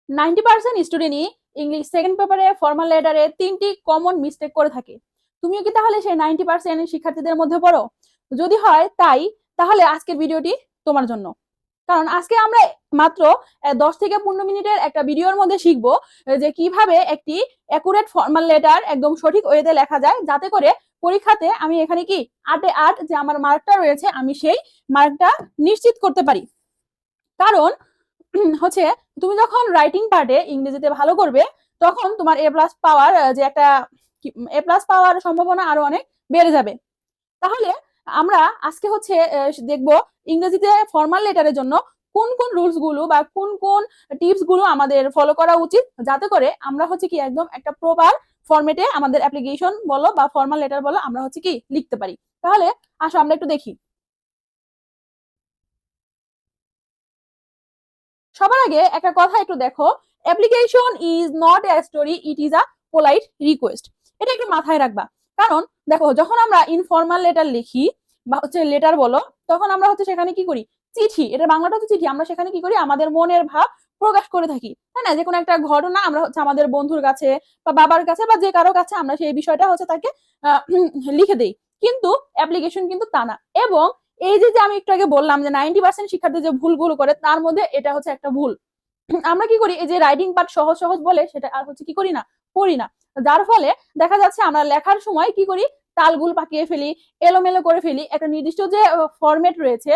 90% স্টুডেন্টই English second পেপারে formal লেটারে 3টি common mistake করে থাকে। তুমিও কি তাহলে সেই 90% শিক্ষার্থীদের মধ্যে পড়ো? যদি হয় তাই, তাহলে আজকের ভিডিওটি তোমার জন্য। কারণ আজকে আমরা মাত্র 10 থেকে 15 মিনিটের একটা ভিডিওর মধ্যে শিখবো যে কিভাবে একটি অ্যাকুরেট ফর্মাল লেটার একদম সঠিক ওয়েতে লেখা যায়, যাতে করে পরীক্ষাতে আমি এখানে কি 8-এ 8 যে আমার মার্কটা রয়েছে আমি সেই মার্কটা নিশ্চিত করতে পারি। কারণ হচ্ছে তুমি যখন রাইটিং পার্টে ইংরেজিতে ভালো করবে তখন তোমার এ প্লাস পাওয়ার যে একটা এ প্লাস পাওয়ার সম্ভাবনা আরো অনেক বেড়ে যাবে। তাহলে আমরা আজকে হচ্ছে দেখবো ইংরেজিতে ফর্মাল লেটারের জন্য কোন কোন রুলস গুলো বা কোন কোন টিপস গুলো আমাদের ফলো করা উচিত, যাতে করে আমরা হচ্ছে কি একদম একটা প্রপার ফরম্যাটে আমাদের অ্যাপ্লিকেশন বলো বা ফর্মাল লেটার বলো আমরা হচ্ছে কি লিখতে পারি। তাহলে আসো আমরা একটু দেখি। সবার আগে একটা কথা একটু দেখো, application is not a story, it is a polite request. এটা একটু মাথায় রাখবা। কারণ দেখো, যখন আমরা ইনফর্মাল লেটার লিখি বা হচ্ছে লেটার বলো, তখন আমরা হচ্ছে সেখানে কি করি, চিঠি, এটা বাংলাটা তো চিঠি, আমরা সেখানে কি করি আমাদের মনের ভাব প্রকাশ করে থাকি, তাই না? যে কোনো একটা ঘটনা আমরা হচ্ছে আমাদের বন্ধুর কাছে বা বাবার কাছে বা যে কারো কাছে আমরা সেই বিষয়টা হচ্ছে তাকে লিখে দেই। কিন্তু অ্যাপ্লিকেশন কিন্তু তা না। এবং এই যে যে আমি একটু আগে বললাম যে 90% শিক্ষার্থী যে ভুলগুলো করে তার মধ্যে এটা হচ্ছে একটা ভুল। আমরা কি করি, এই যে রাইটিং পার্ট সহজ সহজ বলে সেটা আর হচ্ছে কি করি না, পড়ি না। যার ফলে দেখা যাচ্ছে আমরা লেখার সময় কি করি, তালগুল পাকিয়ে ফেলি, এলোমেলো করে ফেলি। একটা নির্দিষ্ট যে ফরম্যাট রয়েছে,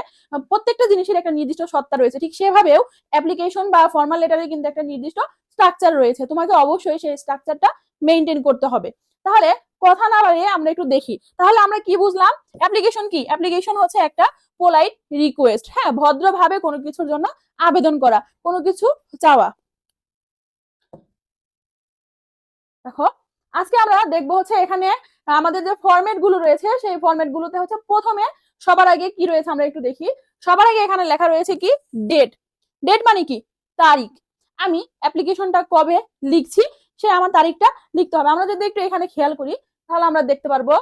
প্রত্যেকটা জিনিসের একটা নির্দিষ্ট সত্তা রয়েছে, ঠিক সেভাবেও অ্যাপ্লিকেশন বা ফর্মাল লেটারের কিন্তু একটা নির্দিষ্ট স্ট্রাকচার রয়েছে। তোমাকে অবশ্যই সেই স্ট্রাকচারটা মেনটেন করতে হবে। তাহলে কথা না বাড়িয়ে আমরা একটু দেখি, তাহলে আমরা কি বুঝলাম অ্যাপ্লিকেশন কি। অ্যাপ্লিকেশন হচ্ছে একটা পোলাইট রিকোয়েস্ট, হ্যাঁ, ভদ্রভাবে কোনো কিছুর জন্য আবেদন করা, কোনো কিছু চাওয়া। দেখো, আজকে আমরা দেখবো হচ্ছে এখানে আমাদের যে ফরম্যাট গুলো রয়েছে সেই ফরম্যাট গুলোতে হচ্ছে প্রথমে সবার আগে কি রয়েছে আমরা একটু দেখি। সবার আগে এখানে লেখা রয়েছে কি, ডেট। ডেট মানে কি, তারিখ। আমি অ্যাপ্লিকেশনটা কবে লিখছি সে আমার তারিখটা লিখতে হবে। আমরা যদি একটু এখানে খেয়াল করি তাহলে আমরা দেখতে পারবো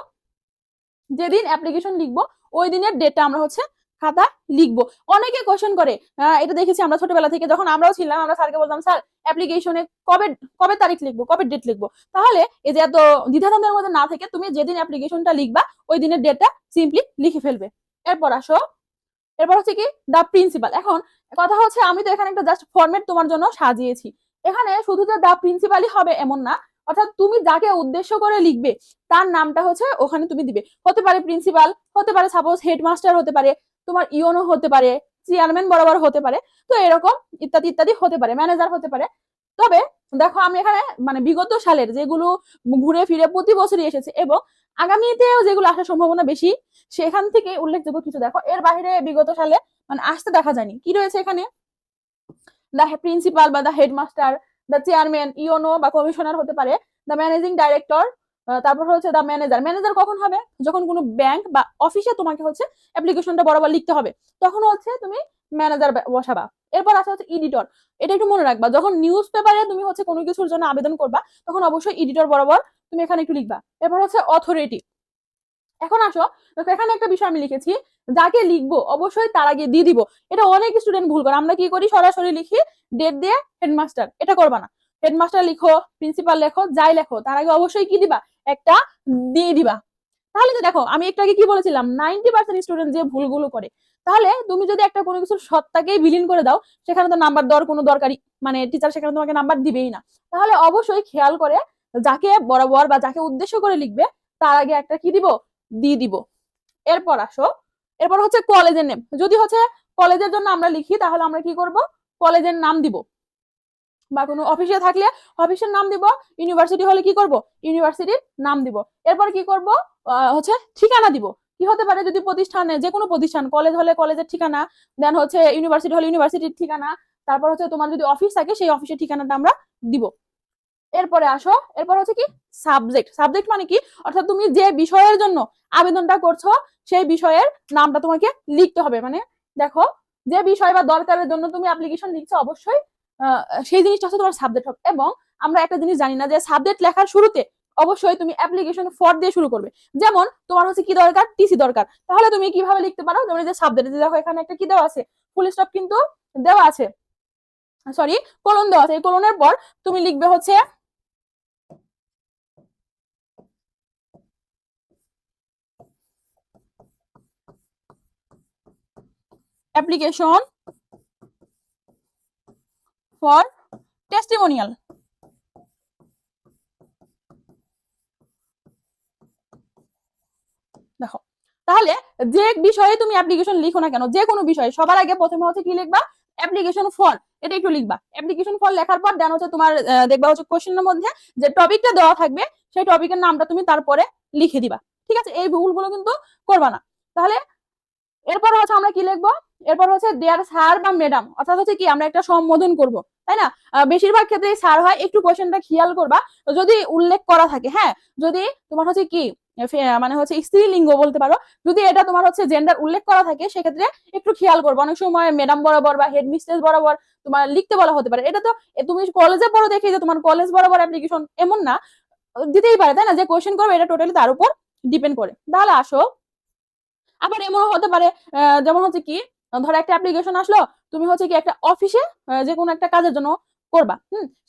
যেদিন অ্যাপ্লিকেশন লিখবো ওই দিনের ডেটটা আমরা হচ্ছে খাতা লিখবো। অনেকে কোশ্চেন করে, এটা দেখেছি আমরা ছোটবেলা থেকে, যখন আমরাও ছিলাম আমরা স্যারকে বলতাম, স্যার অ্যাপ্লিকেশনে কবে কবে তারিখ লিখবো, কবে ডেট লিখবো। তাহলে এই যে এত দ্বিধাদ্বন্দ্বের মধ্যে না থেকে তুমি যেদিন অ্যাপ্লিকেশনটা লিখবা ওই দিনের ডেটটা সিম্পলি লিখে ফেলবে। এরপর আসো, এরপর হচ্ছে কি দা প্রিন্সিপাল। এখন কথা হচ্ছে আমি তো এখানে একটা জাস্ট ফরম্যাট তোমার জন্য সাজিয়েছি, এখানে শুধু যে দা প্রিন্সিপালই হবে এমন না। অর্থাৎ তুমি যাকে উদ্দেশ্য করে লিখবে তার নামটা হচ্ছে ওখানে তুমি দিবে। হতে পারে প্রিন্সিপাল, হতে পারে সাপোজ হেডমাস্টার, হতে পারে তোমার ইওনো, হতে পারে চেয়ারম্যান বরাবর, হতে পারে তো এরকম ইত্যাদি ইত্যাদি, হতে পারে ম্যানেজার, হতে পারে। তবে দেখো আমি এখানে মানে বিগত সালের যেগুলো ঘুরে ফিরে প্রতি বছরই এসেছে এবং আগামীতেও যেগুলো আসার সম্ভাবনা বেশি সেখান থেকে উল্লেখযোগ্য কিছু দেখো। এর বাইরে বিগত সালে মানে আসতে দেখা যায়নি। কি রয়েছে এখানে, দ্য প্রিন্সিপাল বা the headmaster, the chairman, YONO বা কমিশনার, হতে পারে দ্য ম্যানেজিং ডাইরেক্টর। তারপর হচ্ছে দ্য ম্যানেজার। ম্যানেজার কখন হবে, যখন কোনো ব্যাংক বা অফিসে তোমাকে হচ্ছে অ্যাপ্লিকেশনটা বরাবর লিখতে হবে তখন হচ্ছে তুমি ম্যানেজার বসাবা। এরপর আসা হচ্ছে এডিটর। এটা একটু মনে রাখবা, যখন নিউজ পেপারে তুমি হচ্ছে কোনো কিছুর জন্য আবেদন করবা তখন অবশ্যই এডিটর বরাবর তুমি এখানে একটু লিখবা। এরপর হচ্ছে অথরিটি। এখন আসো, এখানে একটা বিষয় আমি লিখেছি, যাকে লিখবো অবশ্যই তার আগে দিয়ে দিব। এটা অনেক স্টুডেন্ট ভুল করে, আমরা কি করি সরাসরি লিখি ডেট দিয়ে হেডমাস্টার। এটা করবা না। হেডমাস্টার লিখো, প্রিন্সিপাল লেখো, যাই লেখো তার আগে অবশ্যই কি দিবা, একটা দিয়ে দিবা। তাহলে তো দেখো আমি একটু আগে কি বলেছিলাম 90% স্টুডেন্ট যে ভুলগুলো করে। তাহলে তুমি যদি একটা কোনো কিছুর সত্তাকেই বিলীন করে দাও সেখানে তো নাম্বার দেওয়ার কোনো দরকারই, মানে টিচার সেখানে তোমাকে নাম্বার দিবেই না। তাহলে অবশ্যই খেয়াল করে যাকে বরাবর বা যাকে উদ্দেশ্য করে লিখবে তার আগে একটা কি দিব, দিয়ে দিব। এরপর আসো, এরপর হচ্ছে কলেজের নেম। যদি হচ্ছে কলেজের জন্য আমরা লিখি তাহলে আমরা কি করব, কলেজের নাম দিব। বা কোনো অফিসে থাকলে অফিসের নাম দিব, ইউনিভার্সিটি হলে কি করব, ইউনিভার্সিটির নাম দিব। এরপর কি করব, হচ্ছে ঠিকানা দিব। কি হতে পারে, যদি প্রতিষ্ঠানে যে কোনো প্রতিষ্ঠান, কলেজ হলে কলেজের ঠিকানা, দেন হচ্ছে ইউনিভার্সিটি হলে ইউনিভার্সিটির ঠিকানা, তারপর হচ্ছে তোমার যদি অফিস থাকে সেই অফিসের ঠিকানাটা আমরা দিব। এরপরে আসো, এরপর হচ্ছে কি সাবজেক্ট। সাবজেক্ট মানে কি, অর্থাৎ তুমি যে বিষয়ের জন্য আবেদনটা করছো সেই বিষয়ের নামটা তোমাকে লিখতে হবে। মানে দেখো, যে বিষয় বা দরকারের জন্য তুমি অ্যাপ্লিকেশন লিখছো অবশ্যই সেই জিনিসটা হচ্ছে তোমার সাবজেক্ট হবে। এবং আমরা একটা জিনিস জানি না যে সাবজেক্ট লেখার শুরুতে অবশ্যই তুমি অ্যাপ্লিকেশন ফর দিয়ে শুরু করবে। যেমন তোমার হচ্ছে কি দরকার, টিসি দরকার, তাহলে তুমি কিভাবে লিখতে পারো, তোমার যে সাবজেক্ট, দেখো এখানে একটা কি দেওয়া আছে, ফুল স্টপ কিন্তু দেওয়া আছে। সরি কোলন দেওয়া আছে, এই কোলনের পর তুমি লিখবে হচ্ছে অ্যাপ্লিকেশন ফর টেস্টিমোনিয়াল। দেখো, তাহলে যে বিষয়ে তুমি অ্যাপ্লিকেশন লিখো না কেন, যে কোনো বিষয়ে সবার আগে প্রথমে হচ্ছে কি লিখবা, অ্যাপ্লিকেশন ফর, এটা একটু লিখবা। অ্যাপ্লিকেশন ফর লেখার পর দেন হচ্ছে তোমার দেখবা হচ্ছে কোশ্চেনের মধ্যে যে টপিকটা দেওয়া থাকবে সেই টপিকের নামটা তুমি তারপরে লিখে দিবা। ঠিক আছে, এই ভুলগুলো কিন্তু করবা না। তাহলে এরপর হচ্ছে আমরা কি লিখবো, এরপর হচ্ছে দেয়ার স্যার বা ম্যাডাম, অর্থাৎ হচ্ছে কি আমরা একটা সম্বোধন করব, তাই না? বেশিরভাগ ক্ষেত্রে স্যার হয়, একটু কোশ্চেনটা খেয়াল করবা যদি উল্লেখ করা থাকে। হ্যাঁ, যদি তোমার হচ্ছে কি মানে হচ্ছে স্ত্রীলিঙ্গ বলতে পারো, যদি এটা তোমার হচ্ছে জেন্ডার উল্লেখ করা থাকে সেক্ষেত্রে একটু খেয়াল করবো। অনেক সময় ম্যাডাম বরাবর বা হেড মিস্ট্রেস বরাবর তোমার লিখতে বলা হতে পারে। এটা তো তুমি কলেজে পড়ো দেখে যে তোমার কলেজ বরাবর অ্যাপ্লিকেশন এমন না, দিতেই পারে, তাই না? যে কোশ্চেন করবে এটা টোটালি তার উপর ডিপেন্ড করে। তাহলে আসো, আবার এমন হতে পারে যেমন হচ্ছে কি ধরো একটা অ্যাপ্লিকেশন আসলো, তুমি হচ্ছে কি একটা অফিসে যে কোনো একটা কাজের জন্য করবা,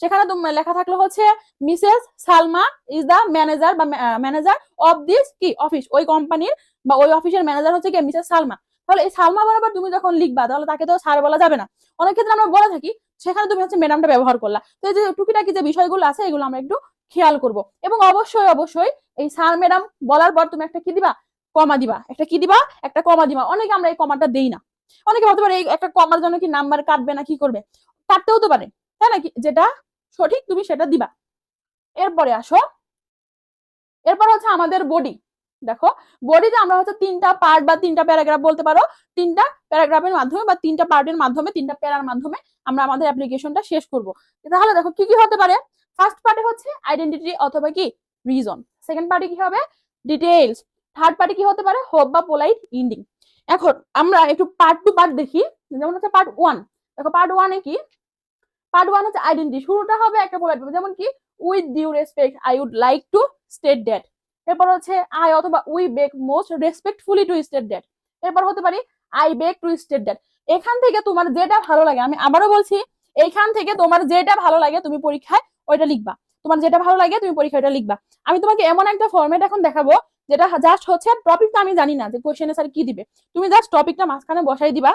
সেখানে তোমার লেখা থাকলো হচ্ছে Mrs Salma is the manager বা ম্যানেজার অফ দিস কি অফিস, ওই কোম্পানির বা ওই অফিসের ম্যানেজার হচ্ছে কি মিসেস সালমা। তাহলে এই সালমা বরাবর তুমি যখন লিখবা তাহলে তাকে তো স্যার বলা যাবে না, অনেক ক্ষেত্রে আমরা বলে থাকি, সেখানে তুমি হচ্ছে ম্যাডামটা ব্যবহার করলা। তো এই যে টুকিটাকি যে বিষয়গুলো আছে এগুলো আমরা একটু খেয়াল করব। এবং অবশ্যই অবশ্যই এই স্যার ম্যাডাম বলার পর তুমি একটা কি দিবা, কমা দিবা। একটা কি দিবা, একটা কমা দিবা। অনেকে আমরা এই কমাটা দেই না, অনেকে ভাবতে পারে এই একটা কমার জন্য কি নাম্বার কাটবে না, কি করবে, কাটতেও তো পারে, তাই না? যেটা সঠিক তুমি সেটা দিবা। এরপরে আসো, এরপর হচ্ছে আমাদের বডি। দেখো, বডিতে আমরা হচ্ছে তিনটা পার্ট বা তিনটা প্যারাগ্রাফ বলতে পারো, তিনটা প্যারাগ্রাফের মাধ্যমে বা তিনটা পার্টের মাধ্যমে, তিনটা প্যারার মাধ্যমে আমরা আমাদের অ্যাপ্লিকেশনটা শেষ করব। তাহলে দেখো কি কি হতে পারে। ফার্স্ট পার্টে হচ্ছে আইডেন্টিটি অথবা কি রিজন, সেকেন্ড পার্টে কি হবে ডিটেইলস, থার্ড পার্টে কি হতে পারে হোপ বা পোলাইট ইন্ডিং। এখন আমরা একটু পার্ট টু পার্ট দেখি। যেমন হচ্ছে পার্ট ওয়ান, দেখো পার্ট ওয়ানে কি, পার্ট ওয়ান হচ্ছে আইডেন্টিটি, শুরুটা হবে একটা পোলাইট, যেমন কি with due respect I would like to state that. এরপর হচ্ছে আই অথবা we beg most respectfully to state that. এরপর হতে পারি I beg to state that. এখান থেকে তোমার যেটা ভালো লাগে, আমি আবারও বলছি, এইখান থেকে তোমার যেটা ভালো লাগে তুমি পরীক্ষায় ওইটা লিখবা। তোমার যেটা ভালো লাগে তুমি পরীক্ষায় ওইটা লিখবা। আমি তোমাকে এমন একটা ফরম্যাট এখন দেখাবো যেটা জাস্ট হচ্ছে টপিকটা আমি জানি না যে কোশ্চেনে স্যার কি দিবে, তুমি জাস্ট টপিকটা মাঝখানে বসাই দিবা,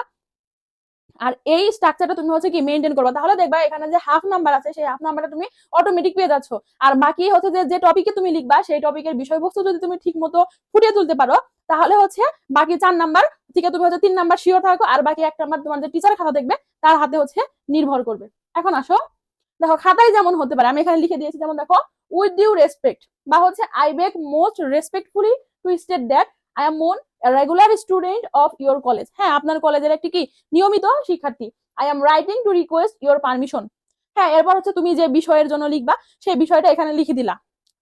আর এই স্ট্রাকচারটা তুমি হচ্ছে কি মেইনটেইন করবা। তাহলে দেখবা এখানে যে হাফ নাম্বার আছে সেই হাফ নাম্বারটা তুমি অটোমেটিক পেয়ে যাচ্ছ। আর বাকি হচ্ছে যে টপিকে তুমি লিখবা সেই টপিকের বিষয়বস্তু যদি তুমি ঠিক মতো ফুটিয়ে তুলতে পারো তাহলে হচ্ছে বাকি 4 নাম্বার থেকে তুমি হচ্ছে 3 নাম্বার শিওর থাকো, আর বাকি 1 নাম্বার তোমার যে টিচার খাতা দেখবে তার হাতে হচ্ছে নির্ভর করবে। এখন আসো, দেখো খাতায় যেমন হতে পারে, আমি এখানে লিখে দিয়েছি, যেমন দেখো উইথ ডিউ রেসপেক্ট বা হচ্ছে I beg most respectfully to state that I am মোন regular student of your college. হ্যাঁ, আপনার কলেজের একটি কি নিয়মিত শিক্ষার্থী। I am writing to request your permission. হ্যাঁ, এরপর হচ্ছে তুমি যে বিষয়ের জন্য লিখবা সেই বিষয়টা এখানে লিখে দিলা।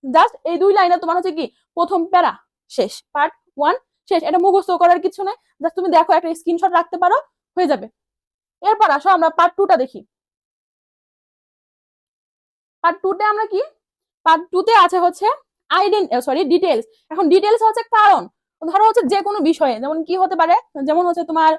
জাস্ট এই 2 লাইনে তোমার হচ্ছে কি প্রথম প্যারা শেষ, পার্ট 1 শেষ। এটা মুখস্থ করার কিছু নেই, জাস্ট তুমি দেখো একটা স্ক্রিনশট রাখতে পারো, হয়ে যাবে। এরপর আসো আমরা পার্ট 2টা দেখি। পার্ট 2তে আমরা কি, পার্ট 2তে আছে হচ্ছে ডিটেলস। এখন ডিটেলস হচ্ছে কারণ, ধরো হচ্ছে যে কোনো বিষয়ে, যেমন কি হতে পারে, যেমন হচ্ছে তোমার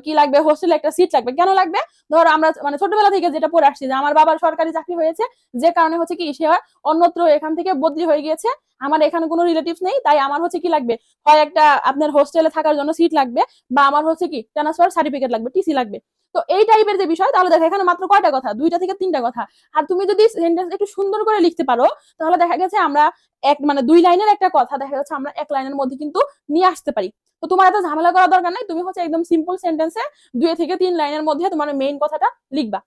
কি লাগবে, হোস্টেলে একটা সিট লাগবে, কেন লাগবে, ধরো আমরা মানে ছোটবেলা থেকে যেটা পড়ে আসছি যে আমার বাবার সরকারি চাকরি হয়েছে, যে কারণে হচ্ছে কি সে অন্যত্র এখান থেকে বদলি হয়ে গিয়েছে, আমার এখানে কোনো রিলেটিভস নেই, তাই আমার হচ্ছে কি লাগবে, হয় একটা আপনার হোস্টেলে থাকার জন্য সিট লাগবে, বা আমার হচ্ছে কি ট্রান্সফার সার্টিফিকেট লাগবে, টিসি লাগবে। তো এই টাইপের যে বিষয়, তাহলে দেখো এখানে মাত্র কয়টা কথা, 2টা থেকে 3টা কথা। আর তুমি যদি সেন্টেন্স একটু সুন্দর করে লিখতে পারো তাহলে দেখা গেছে আমরা মানে 2 লাইনের একটা কথা দেখা যাচ্ছে আমরা 1 লাইনের মধ্যে কিন্তু নিয়ে আসতে পারি। তো তোমার এত ঝামেলা করার দরকার নাই, তুমি হচ্ছে একদম সিম্পল সেন্টেন্সে 2 থেকে 3 লাইনের মধ্যে তোমার মেইন কথাটা লিখবা।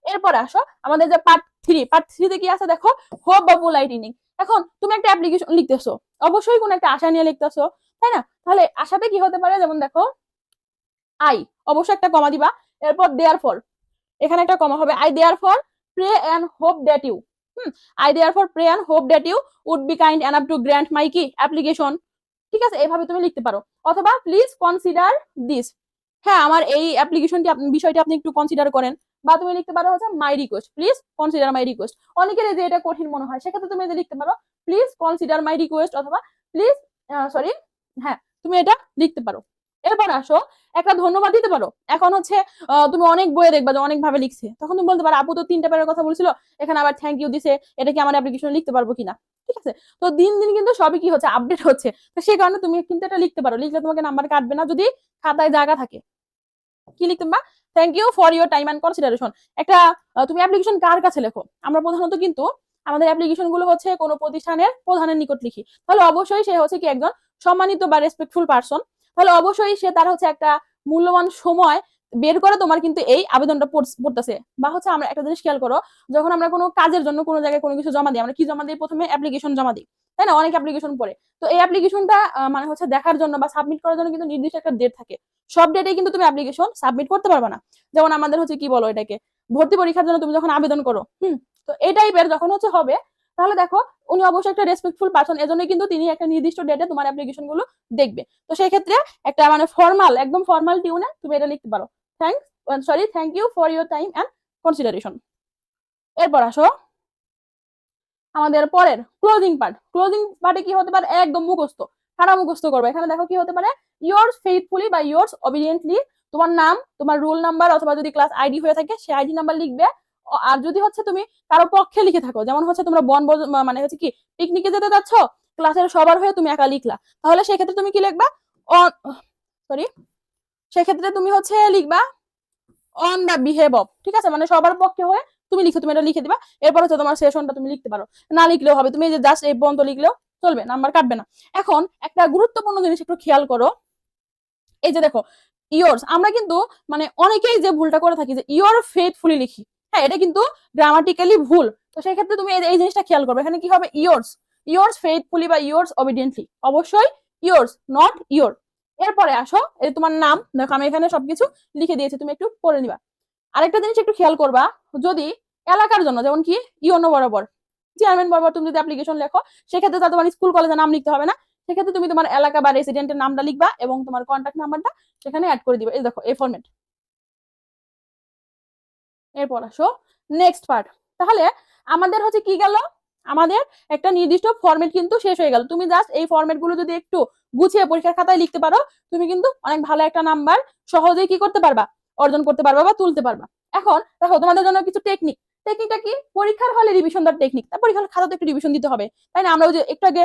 এরপর আসো আমাদের যে পার্ট 3, পার্ট 3 তে কি আছে দেখো হোপ বা পোলাইট ইনিং। এখন তুমি একটা অ্যাপ্লিকেশন লিখতেছো, অবশ্যই কোন একটা আশা নিয়ে লিখতেছো, তাই না? তাহলে আশাতে কি হতে পারে, যেমন দেখো আই, অবশ্যই একটা কমা দিবা। এরপর দেয়ার ফর, এখানে একটা কমা হবে, I therefore pray and hope that you, I therefore pray and hope that you would be kind enough to grant my কি অ্যাপ্লিকেশন। ঠিক আছে, এইভাবে তুমি লিখতে পারো। অথবা প্লিজ কনসিডার দিস, হ্যাঁ আমার এই অ্যাপ্লিকেশনটি বিষয়টি আপনি একটু কনসিডার করেন। বা তুমি লিখতে পারো হচ্ছে my request, please consider my request. অনেকের যে এটা কঠিন মনে হয় সেক্ষেত্রে তুমি লিখতে পারো প্লিজ কনসিডার মাই রিকোয়েস্ট, অথবা প্লিজ সরি, হ্যাঁ তুমি এটা লিখতে পারো। এরপর আসো একটা ধন্যবাদ দিতে পারো। এখন হচ্ছে তুমি অনেক বইয়ে দেখবা যে অনেক ভাবে লিখছে, তখন তুমি বলতে পারো আপু তো 3টা প্যারার কথা বলছিল, এখানে আবার থ্যাংক ইউ দিছে, এটা কি আমার অ্যাপ্লিকেশনে লিখতে পারবো কিনা। ঠিক আছে, তো দিন দিন কিন্তু সবই কি হচ্ছে, আপডেট হচ্ছে। তো সেই কারণে তুমি কিন্তু এটা লিখতে পারো, লিখলে তোমাকে নাম্বার কাটবে না যদি খাতায় জায়গা থাকে। কি লিখতে পারবা, thank you for your time and consideration. একটা তুমি অ্যাপ্লিকেশন কার কাছে লেখো, আমরা প্রধানত কিন্তু আমাদের অ্যাপ্লিকেশন গুলো হচ্ছে কোনো প্রতিষ্ঠানের প্রধানের নিকট লিখি, তাহলে অবশ্যই সে হচ্ছে কি একজন সম্মানিত বা রেসপেক্টফুল পারসন, তাহলে অবশ্যই সে তার হচ্ছে একটা মূল্যবান সময় বের করে তোমার কিন্তু এই আবেদনটা পড়তেছে। বা হচ্ছে আমরা একটা জিনিস খেয়াল করো, যখন আমরা কোনো কাজের জন্য কোনো জায়গায় কোনো কিছু জমা দিই, আমরা কি জমা দিই, প্রথমে অ্যাপ্লিকেশন জমা দিই, তাই না, অনেক অ্যাপ্লিকেশন পড়ে। তো এই অ্যাপ্লিকেশনটা মানে হচ্ছে দেখার জন্য বা সাবমিট করার জন্য কিন্তু নির্দিষ্ট একটা ডেট থাকে, সব ডেটে কিন্তু তুমি অ্যাপ্লিকেশন সাবমিট করতে পারবে না। যেমন আমাদের হচ্ছে কি বলো এটাকে, ভর্তি পরীক্ষার জন্য তুমি যখন আবেদন করো, তো এই টাইপের যখন হচ্ছে হবে, তাহলে দেখো উনি অবশ্যই একটা রেসপেক্টফুল পারসন, এজন্য কিন্তু তিনি একটা নির্দিষ্ট ডেটে তোমার অ্যাপ্লিকেশন গুলো দেখবে। তো সেই ক্ষেত্রে একটা মানে ফর্মাল, একদম ফর্মাল টিউনে তুমি এটা লিখতে পারো, thank you for your time and consideration. এরপর আসো আমাদের পরের ক্লোজিং পার্ট। ক্লোজিং পার্টে কি হতে পারে, একদম মুখস্থ, সারা মুখস্থ করবে। এখানে দেখো কি হতে পারে, ইয়োর্স ফেইথফুলি বা ইয়োর্স অবিডিয়েন্টলি, তোমার নাম, তোমার রোল নাম্বার অথবা যদি ক্লাস আইডি হয়ে থাকে সে আইডি নাম্বার লিখবে। আর যদি হচ্ছে তুমি কারো পক্ষে লিখে থাকো, যেমন হচ্ছে তোমরা মানে হচ্ছে কি পিকনিকে যেতে যাচ্ছ, ক্লাসের সবার হয়ে তুমি একা লিখলা, তাহলে সেক্ষেত্রে তুমি কি লিখবা, সরি, সেক্ষেত্রে তুমি হচ্ছে লিখবা অন দা বিহেভ অফ, ঠিক আছে, মানে সবার পক্ষে হয়ে তুমি লিখো, তুমি এটা লিখে দিবা। এরপর হচ্ছে তোমার সেশনটা তুমি লিখতে পারো, না লিখলেও হবে, তুমি যে জাস্ট এই পর্যন্ত লিখলেও চলবে, নাম্বার কাটবে না। এখন একটা গুরুত্বপূর্ণ জিনিস একটু খেয়াল করো, এই যে দেখো ইয়োর্স, আমরা কিন্তু মানে অনেকেই যে ভুলটা করে থাকি যে ইয়োর ফেথফুলি লিখি, হ্যাঁ এটা কিন্তু গ্রামাটিক্যালি ভুল। তো সেই ক্ষেত্রে তুমি এই জিনিসটা খেয়াল করবে, এখানে কি হবে, ইয়োর্স ফেথফুলি বা ইয়োর্স অবিডিয়েন্টলি, অবশ্যই ইয়োর্স, নট ইয়োর। এরপরে আসো, এই তোমার নাম, দেখো আমি এখানে সবকিছু লিখে দিয়েছি, তুমি একটু পড়ে নিবা। আরেকটা জিনিস একটু খেয়াল করবা, যদি এলাকার জন্য, যেমন কি ইওনো বরাবর, চেয়ারম্যান বরাবর তুমি যদি অ্যাপ্লিকেশন লেখো, সেক্ষেত্রে তোমার স্কুল কলেজের নাম লিখতে হবে না, সেক্ষেত্রে তুমি তোমার এলাকা বা রেসিডেন্টের নামটা লিখবা এবং তোমার কন্ট্যাক্ট নাম্বারটা সেখানে অ্যাড করে দিবে। এই দেখো এই ফরম্যাট। এরপর আসো নেক্সট পার্ট। তাহলে আমাদের হচ্ছে কি গেল, আমাদের একটা নির্দিষ্ট ফরম্যাট কিন্তু শেষ হয়ে গেল। তুমি জাস্ট এই ফরম্যাট গুলো যদি একটু গুছিয়ে পরীক্ষার খাতায় লিখতে পারো, তুমি কিন্তু অনেক ভালো একটা নাম্বার সহজেই কি করতে পারবা, অর্জন করতে পারবা বা তুলতে পারবা। এখন দেখো তোমাদের জন্য কিছু টেকনিকটা কি, পরীক্ষার হলে রিভিশন দেওয়ার টেকনিক, তার পরীক্ষার খাতাতে একটু রিভিশন দিতে হবে, তাই না। আমরা ওই যে একটু আগে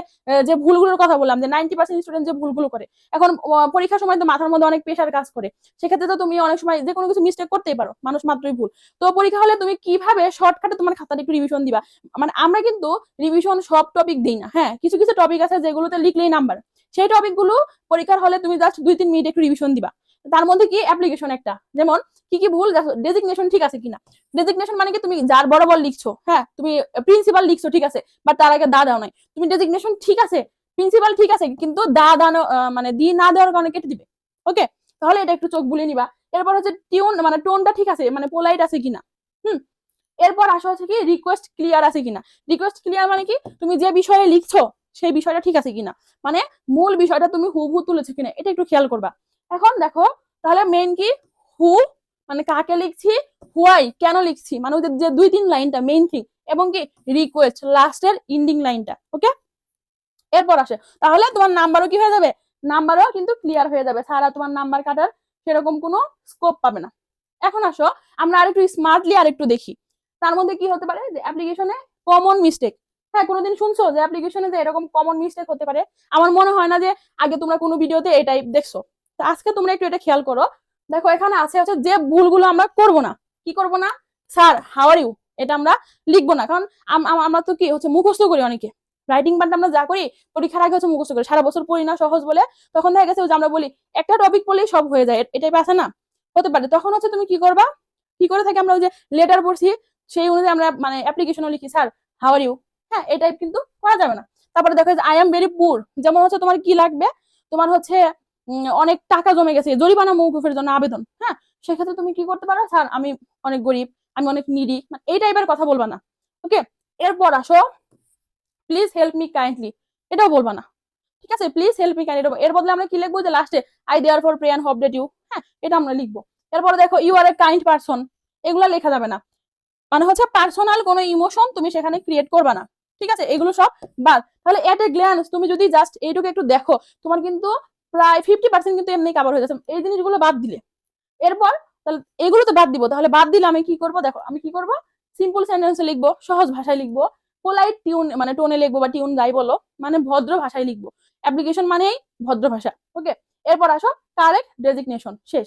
যে ভুলগুলোর কথা বললাম, যে 90% স্টুডেন্ট যে ভুলগুলো করে, এখন পরীক্ষার সময় তো মাথার মধ্যে অনেক প্রেশার কাজ করে, সেক্ষেত্রে তো তুমি অনেক সময় যে কোনো কিছু মিস্টেক করতেই পারো, মানুষ মাত্রই ভুল। তো পরীক্ষা হলে তুমি কিভাবে শর্টকাটে তোমার খাতাটা একটু রিভিশন দিবা, মানে আমরা কিন্তু রিভিশন সব টপিক দিই না, হ্যাঁ কিছু কিছু টপিক আছে যেগুলোতে লিখলেই নাম্বার, সেই টপিকগুলো পরীক্ষার হলে তুমি জাস্ট 2-3 মিনিট একটু রিভিশন দিবা। তার মধ্যে কি অ্যাপ্লিকেশন একটা, যেমন কি কি ভুল, ডেজিগনেশন ঠিক আছে কিনা, ডেজিগনেশন মানে কি তুমি যার বরাবর লিখছো, হ্যাঁ তুমি প্রিন্সিপাল লিখছো ঠিক আছে, বাট তার আগে দা দাও নাই, তুমি ডেজিগনেশন ঠিক আছে, প্রিন্সিপাল ঠিক আছে, কিন্তু দা দানো মানে দি না দেওয়ার কারণে কেটে দিবে। ওকে, তাহলে এটা একটু চোখ বুলিয়ে নিবা। এরপর হচ্ছে টিউন, মানে টোনটা ঠিক আছে, মানে পোলাইট আছে কিনা। এরপর আসা হচ্ছে কি রিকোয়েস্ট ক্লিয়ার আছে কিনা। রিকোয়েস্ট ক্লিয়ার মানে কি, তুমি যে বিষয়ে লিখছো সেই বিষয়টা ঠিক আছে কিনা, মানে মূল বিষয়টা তুমি হুবহু তুলেছো কিনা, এটা একটু খেয়াল করবা। এখন দেখো তাহলে মেইন কি, হু মানে কাকে লিখছি, হোয়াই কেন লিখছি, মানে ওদের যে 2-3 লাইনটা মেইন থিং, এবং কি রিকোয়েস্ট লাস্টের এন্ডিং লাইনটা। ওকে, এরপর আসে তাহলে তোমার নাম্বারও কি হয়ে যাবে, নাম্বারও কিন্তু ক্লিয়ার হয়ে যাবে, সারা তোমার নাম্বার কাটার সেরকম কোনো স্কোপ পাবে না। এখন আসো আমরা আরেকটু স্মার্টলি আরেকটু দেখি, তার মধ্যে কি হতে পারে যে অ্যাপ্লিকেশনে কমন মিস্টেক। হ্যাঁ কোনোদিন শুনছো যে অ্যাপ্লিকেশনে যে এরকম কমন মিস্টেক হতে পারে, আমার মনে হয় না যে আগে তোমরা কোনো ভিডিওতে এই টাইপ দেখছো। তো আজকে তোমরা একটু এটা খেয়াল করো, দেখো এখানে আছে হচ্ছে যে ভুলগুলো আমরা করব না, কি করব না, স্যার হাউ আর ইউ, এটা আমরা লিখবো না, কারণ আমরা তো কি হচ্ছে মুখস্থ করি অনেকে, রাইটিং পার্ট আমরা যা করি পরীক্ষার আগে হচ্ছে মুখস্থ করি, সারা বছর পড়ি না সহজ বলে, তখন দেখা গেছে যে আমরা বলি একটা টপিক পড়লেই সব হয়ে যায়, এটাই আছে না, হতে পারে। তখন হচ্ছে তুমি কি করবা, কি করে থাকি আমরা ওই যে লেটার পড়ছি সেই অনুযায়ী আমরা মানে অ্যাপ্লিকেশনও লিখি স্যার হাউ আর ইউ, হ্যাঁ এই টাইপ কিন্তু করা যাবে না। তারপরে দেখো আই এম ভেরি পুর, যেমন হচ্ছে তোমার কি লাগবে, তোমার হচ্ছে অনেক টাকা জমে গেছে, জরিমানা মওকুফের জন্য আবেদন, হ্যাঁ সেক্ষেত্রে তুমি কি করতে পারো, স্যার আমি অনেক গরিব, আমি অনেক নিডি, মানে এই টাইপের কথা বলবা না। ওকে, এরপর আসো প্লিজ হেল্প মি কাইন্ডলি, এটাও বলবা না, ঠিক আছে, প্লিজ হেল্প মি কাইন্ডলি, এর বদলে আমরা কি লিখবো, যে লাস্টে I therefore pray and hope that you, হ্যাঁ এটা আমরা লিখবো। এরপরে দেখো you are a kind person, এগুলা লেখা যাবে না, মানে হচ্ছে পার্সোনাল কোনো ইমোশন তুমি সেখানে ক্রিয়েট করবা না, ঠিক আছে, এগুলো সব বাদ। তাহলে এট এ গ্ল্যান্স তুমি যদি জাস্ট এইটুকু একটু দেখো, তোমার কিন্তু প্রায় 50% কিন্তু এমনি কভার হয়ে যাচ্ছে এই জিনিসগুলো বাদ দিলে। এরপর তাহলে এগুলো তো বাদ দিব, তাহলে বাদ দিলে আমি কি করব? দেখো আমি কি করব, সিম্পল সেন্টেন্সে লিখবো, সহজ ভাষায় লিখবো, পোলাইট টিউন মানে টোনে লিখবো বা টিউন যাই বলো, মানে ভদ্র ভাষায় লিখবো। অ্যাপ্লিকেশন মানেই ভদ্র ভাষা। ওকে, এরপর আসো কারেক্ট ডেজিগনেশন। শেষ।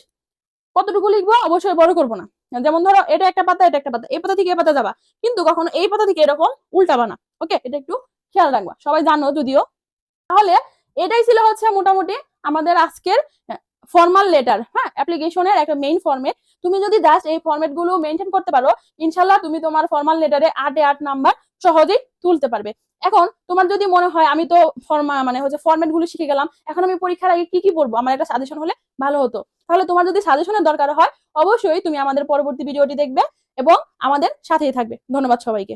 কতটুকু লিখবো? অবশ্যই বড় করবো না। যেমন ধরো এটা একটা পাতা, এটা একটা পাতা, এই পাতা থেকে এই পাতা যাবা, কিন্তু কখনো এই পাতা থেকে এরকম উল্টাবা না। ওকে, এটা একটু খেয়াল রাখবা, সবাই জানো যদিও। তাহলে এটাই ছিল হচ্ছে মোটামুটি আমাদের আজকের ফর্মাল লেটার, হ্যাঁ, অ্যাপ্লিকেশনের একটা মেইন ফরম্যাট। তুমি যদি জাস্ট এই ফরম্যাট গুলো মেনটেন করতে পারো, ইনশাল্লাহ তুমি তোমার ফর্মাল লেটারে 8-8 নাম্বার সহজেই তুলতে পারবে। এখন তোমার যদি মনে হয় আমি তো মানে হচ্ছে ফরম্যাট গুলো শিখে গেলাম, এখন আমি পরীক্ষার আগে কি কি পড়বো, আমার একটা সাজেশন হলে ভালো হতো। তাহলে তোমার যদি সাজেশনের দরকার হয়, অবশ্যই তুমি আমাদের পরবর্তী ভিডিওটি দেখবে এবং আমাদের সাথেই থাকবে। ধন্যবাদ সবাইকে।